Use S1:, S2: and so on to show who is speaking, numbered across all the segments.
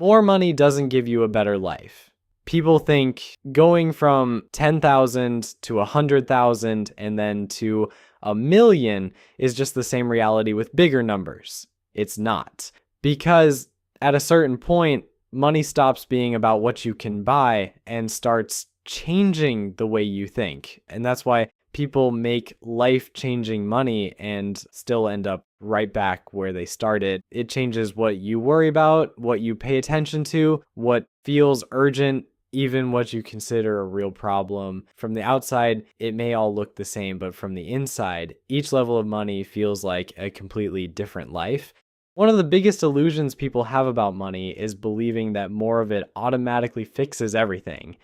S1: More money doesn't give you a better life. People think going from 10,000 to 100,000 and then to a million is just the same reality with bigger numbers. It's not. Because at a certain point, money stops being about what you can buy and starts changing the way you think. And that's why people make life-changing money and still end up right back where they started. It changes what you worry about, what you pay attention to, what feels urgent, even what you consider a real problem. From the outside, it may all look the same, but from the inside, each level of money feels like a completely different life. One of the biggest illusions people have about money is believing that more of it automatically fixes everything.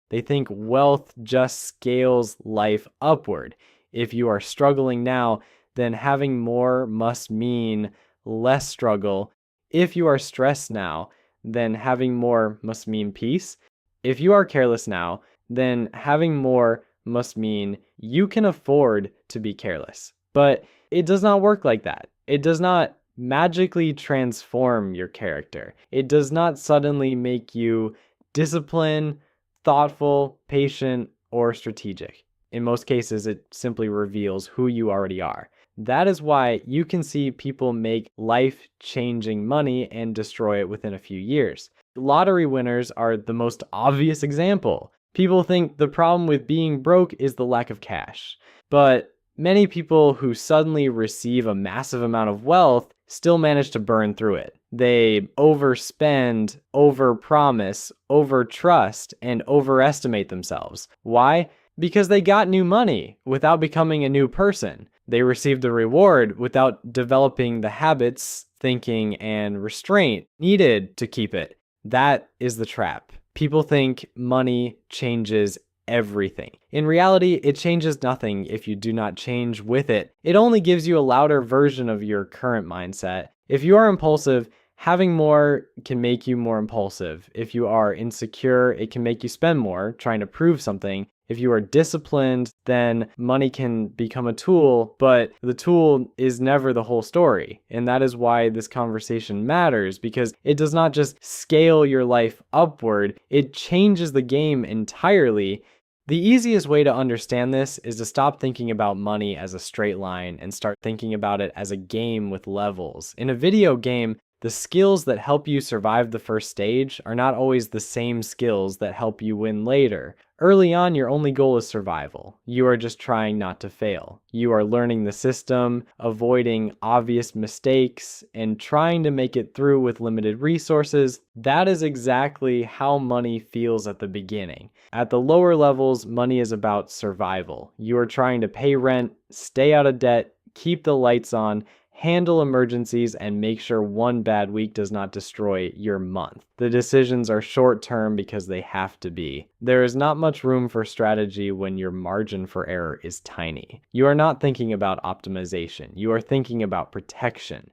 S1: They think wealth just scales life upward. If you are struggling now, then having more must mean less struggle. If you are stressed now, then having more must mean peace. If you are careless now, then having more must mean you can afford to be careless. But it does not work like that. It does not magically transform your character. It does not suddenly make you disciplined, thoughtful, patient, or strategic. In most cases, it simply reveals who you already are. That is why you can see people make life-changing money and destroy it within a few years. Lottery winners are the most obvious example. People think the problem with being broke is the lack of cash. But many people who suddenly receive a massive amount of wealth still manage to burn through it. They overspend, overpromise, overtrust, and overestimate themselves. Why? Because they got new money without becoming a new person. They received the reward without developing the habits, thinking, and restraint needed to keep it. That is the trap. People think money changes everything. In reality, it changes nothing if you do not change with it. It only gives you a louder version of your current mindset. If you are impulsive, having more can make you more impulsive. If you are insecure, it can make you spend more, trying to prove something. If you are disciplined, then money can become a tool, but the tool is never the whole story. And that is why this conversation matters, because it does not just scale your life upward, it changes the game entirely. The easiest way to understand this is to stop thinking about money as a straight line and start thinking about it as a game with levels. In a video game, the skills that help you survive the first stage are not always the same skills that help you win later. Early on, your only goal is survival. You are just trying not to fail. You are learning the system, avoiding obvious mistakes, and trying to make it through with limited resources. That is exactly how money feels at the beginning. At the lower levels, money is about survival. You are trying to pay rent, stay out of debt, keep the lights on, handle emergencies, and make sure one bad week does not destroy your month. The decisions are short-term because they have to be. There is not much room for strategy when your margin for error is tiny. You are not thinking about optimization. You are thinking about protection.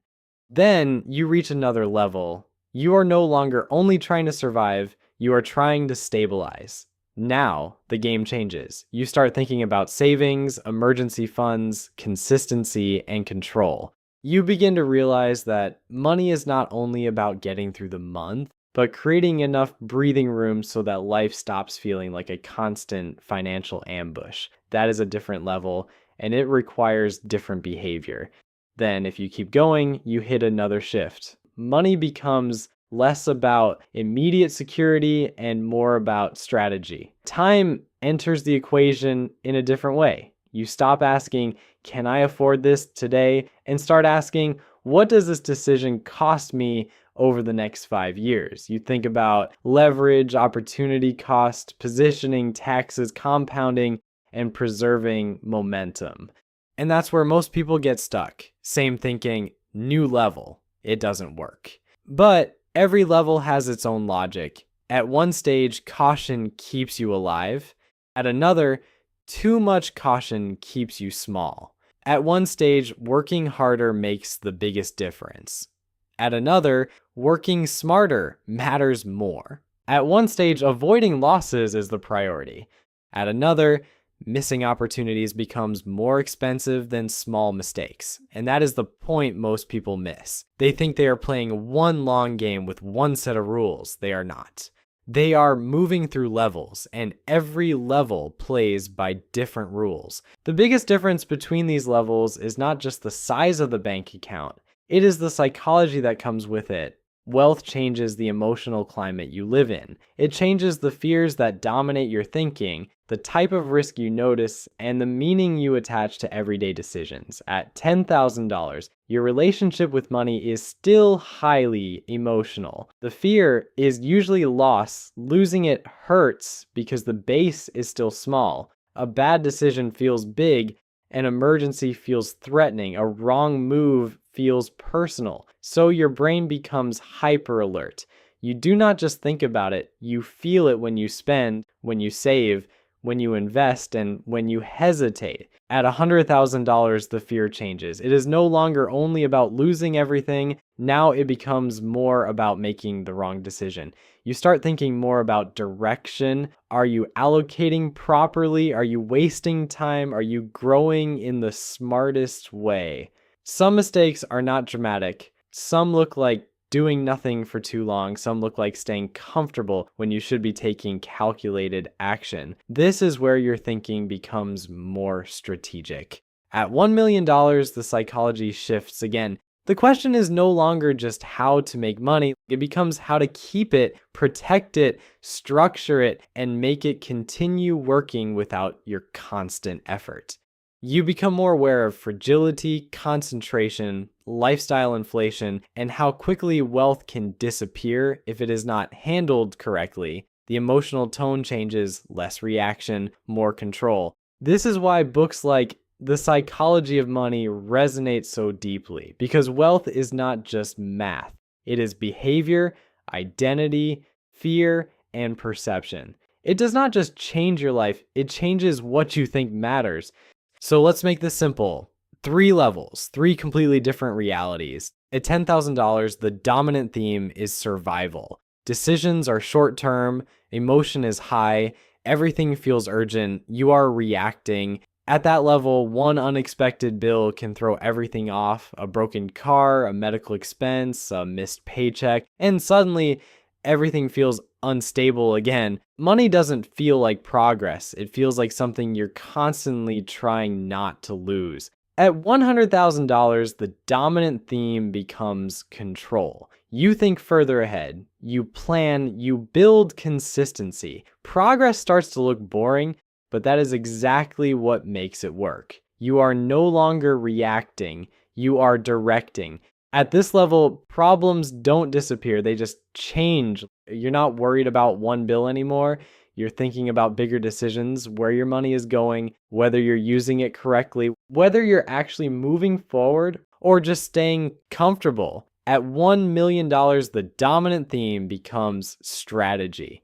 S1: Then you reach another level. You are no longer only trying to survive, you are trying to stabilize. Now, the game changes. You start thinking about savings, emergency funds, consistency, and control. You begin to realize that money is not only about getting through the month, but creating enough breathing room so that life stops feeling like a constant financial ambush. That is a different level, and it requires different behavior. Then, if you keep going, you hit another shift. Money becomes less about immediate security and more about strategy. Time enters the equation in a different way. You stop asking, can I afford this today? And start asking, what does this decision cost me over the next 5 years? You think about leverage, opportunity cost, positioning, taxes, compounding, and preserving momentum. And that's where most people get stuck. Same thinking, new level. It doesn't work. But every level has its own logic. At one stage, caution keeps you alive. At another, too much caution keeps you small. At one stage, working harder makes the biggest difference. At another, working smarter matters more. At one stage, avoiding losses is the priority. At another, Missing opportunities becomes more expensive than small mistakes. And that is the point most people miss. They think they are playing one long game with one set of rules. They are not. They are moving through levels, and every level plays by different rules. The biggest difference between these levels is not just the size of the bank account, it is the psychology that comes with it. Wealth changes the emotional climate you live in. It changes the fears that dominate your thinking, the type of risk you notice, and the meaning you attach to everyday decisions. At $10,000, your relationship with money is still highly emotional. The fear is usually loss. Losing it hurts because the base is still small. A bad decision feels big. An emergency feels threatening. A wrong move feels personal. So your brain becomes hyper alert. You do not just think about it, you feel it when you spend, when you save, when you invest, and when you hesitate. At $100,000, the fear changes. It is no longer only about losing everything. Now it becomes more about making the wrong decision. You start thinking more about direction. Are you allocating properly? Are you wasting time? Are you growing in the smartest way? Some mistakes are not dramatic. Some look like doing nothing for too long. Some look like staying comfortable when you should be taking calculated action. This is where your thinking becomes more strategic. At $1 million, the psychology shifts again. The question is no longer just how to make money. It becomes how to keep it, protect it, structure it, and make it continue working without your constant effort. You become more aware of fragility, concentration, lifestyle inflation, and how quickly wealth can disappear if it is not handled correctly. The emotional tone changes, less reaction, more control. This is why books like The Psychology of Money resonate so deeply, because wealth is not just math. It is behavior, identity, fear, and perception. It does not just change your life, it changes what you think matters. So let's make this simple. 3 levels, 3 completely different realities. At $10,000, the dominant theme is survival. Decisions are short-term, emotion is high, everything feels urgent, you are reacting. At that level, one unexpected bill can throw everything off. A broken car, a medical expense, a missed paycheck, and suddenly everything feels unstable again. Money doesn't feel like progress. It feels like something you're constantly trying not to lose. At $100,000, the dominant theme becomes control. You think further ahead. You plan, you build consistency. Progress starts to look boring, but that is exactly what makes it work. You are no longer reacting, you are directing. At this level, problems don't disappear, they just change. You're not worried about one bill anymore. You're thinking about bigger decisions, where your money is going, whether you're using it correctly, whether you're actually moving forward or just staying comfortable. At $1 million, the dominant theme becomes strategy.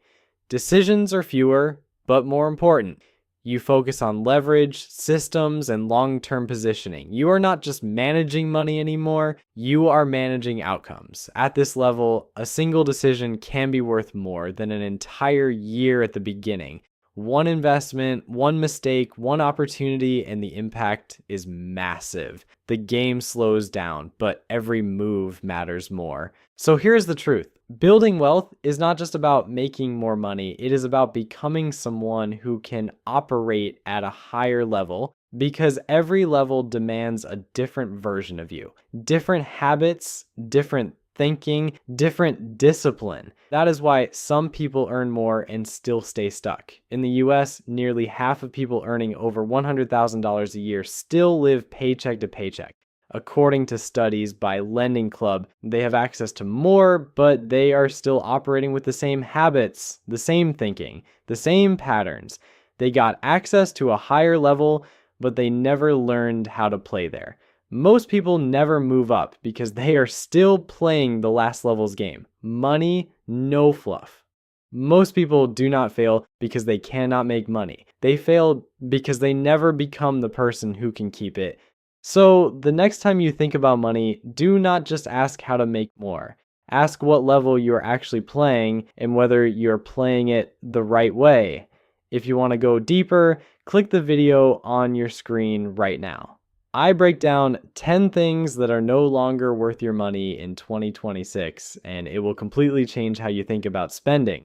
S1: Decisions are fewer, but more important. You focus on leverage, systems, and long-term positioning. You are not just managing money anymore, you are managing outcomes. At this level, a single decision can be worth more than an entire year at the beginning. One investment, one mistake, one opportunity, and the impact is massive. The game slows down, but every move matters more. So here's the truth. Building wealth is not just about making more money. It is about becoming someone who can operate at a higher level, because every level demands a different version of you. Different habits, different thinking, different discipline. That is why some people earn more and still stay stuck. In the US, nearly half of people earning over $100,000 a year still live paycheck to paycheck. According to studies by Lending Club, they have access to more, but they are still operating with the same habits, the same thinking, the same patterns. They got access to a higher level, but they never learned how to play there. Most people never move up because they are still playing the last level's game. Money, no fluff. Most people do not fail because they cannot make money. They fail because they never become the person who can keep it. So the next time you think about money, do not just ask how to make more. Ask what level you are actually playing and whether you're playing it the right way. If you want to go deeper, click the video on your screen right now. I break down 10 things that are no longer worth your money in 2026, and it will completely change how you think about spending.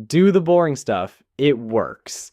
S1: Do the boring stuff. It works.